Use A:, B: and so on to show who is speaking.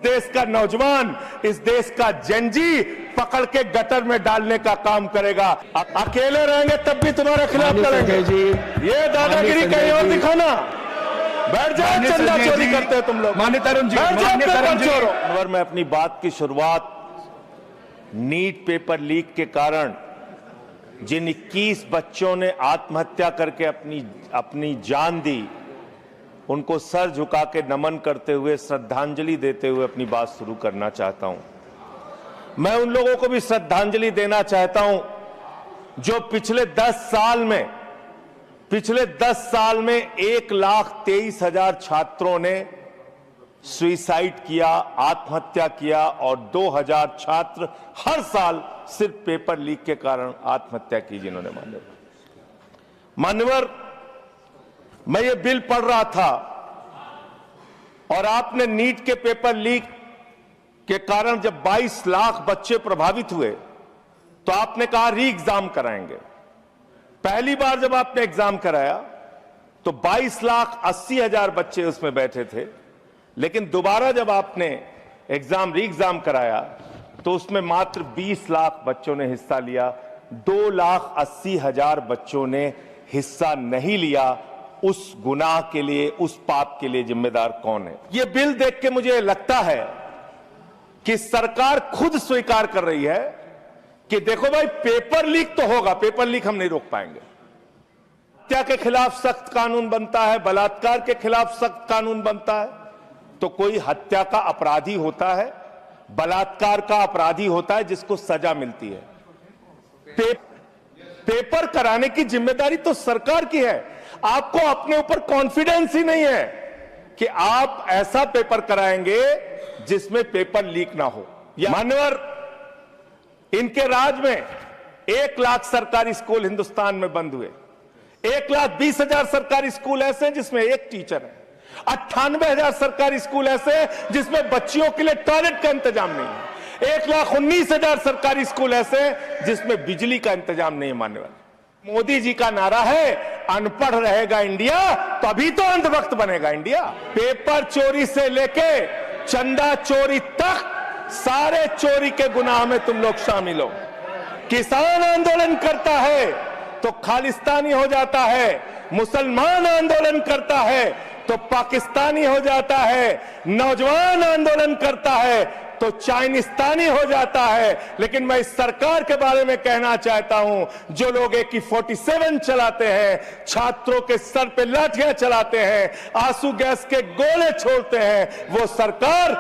A: देश का नौजवान इस देश का जेनजी पकड़ के गटर में डालने का काम करेगा। अकेले रहेंगे तब भी तुम्हारे खिलाफ लड़ेंगे। ये दादागिरी कहीं और दिखाना। बैठ जाओ, चंदा चोरी करते हो तुम लोग। मैं अपनी बात की शुरुआत नीट पेपर लीक के कारण जिन 21 बच्चों ने आत्महत्या करके अपनी जान दी, उनको सर झुका के नमन करते हुए, श्रद्धांजलि देते हुए अपनी बात शुरू करना चाहता हूं। मैं उन लोगों को भी श्रद्धांजलि देना चाहता हूं जो पिछले 10 साल में 1,23,000 छात्रों ने सुसाइड किया, आत्महत्या किया और 2,000 छात्र हर साल सिर्फ पेपर लीक के कारण आत्महत्या की जिन्होंने। मान्यवर, मैं ये बिल पढ़ रहा था और आपने नीट के पेपर लीक के कारण जब 22 लाख बच्चे प्रभावित हुए तो आपने कहा री एग्जाम कराएंगे। पहली बार जब आपने एग्जाम कराया तो 22,80,000 बच्चे उसमें बैठे थे, लेकिन दोबारा जब आपने री एग्जाम कराया तो उसमें मात्र 20 लाख बच्चों ने हिस्सा लिया। 2,80,000 बच्चों ने हिस्सा नहीं लिया। उस गुनाह के लिए, उस पाप के लिए जिम्मेदार कौन है? यह बिल देख के मुझे लगता है कि सरकार खुद स्वीकार कर रही है कि देखो भाई, पेपर लीक तो होगा, पेपर लीक हम नहीं रोक पाएंगे। हत्या के खिलाफ सख्त कानून बनता है, बलात्कार के खिलाफ सख्त कानून बनता है, तो कोई हत्या का अपराधी होता है, बलात्कार का अपराधी होता है जिसको सजा मिलती है। पेपर कराने की जिम्मेदारी तो सरकार की है। आपको अपने ऊपर कॉन्फिडेंस ही नहीं है कि आप ऐसा पेपर कराएंगे जिसमें पेपर लीक ना हो। मान्यवर, इनके राज में 1 लाख सरकारी स्कूल हिंदुस्तान में बंद हुए। 1,20,000 सरकारी स्कूल ऐसे हैं जिसमें एक टीचर है। 98,000 सरकारी स्कूल ऐसे हैं जिसमें बच्चियों के लिए टॉयलेट का इंतजाम नहीं है। 1,19,000 सरकारी स्कूल ऐसे हैं जिसमें बिजली का इंतजाम नहीं है। मान्यवर, मोदी जी का नारा है अनपढ़ रहेगा इंडिया, तभी तो अंधभक्त बनेगा इंडिया। पेपर चोरी से लेके चंदा चोरी तक सारे चोरी के गुनाह में तुम लोग शामिल हो। किसान आंदोलन करता है तो खालिस्तानी हो जाता है, मुसलमान आंदोलन करता है तो पाकिस्तानी हो जाता है, नौजवान आंदोलन करता है तो चाइनिस्तानी हो जाता है। लेकिन मैं इस सरकार के बारे में कहना चाहता हूं, जो लोग AK-47 चलाते हैं, छात्रों के सर पे लाठियां चलाते हैं, आंसू गैस के गोले छोड़ते हैं, वो सरकार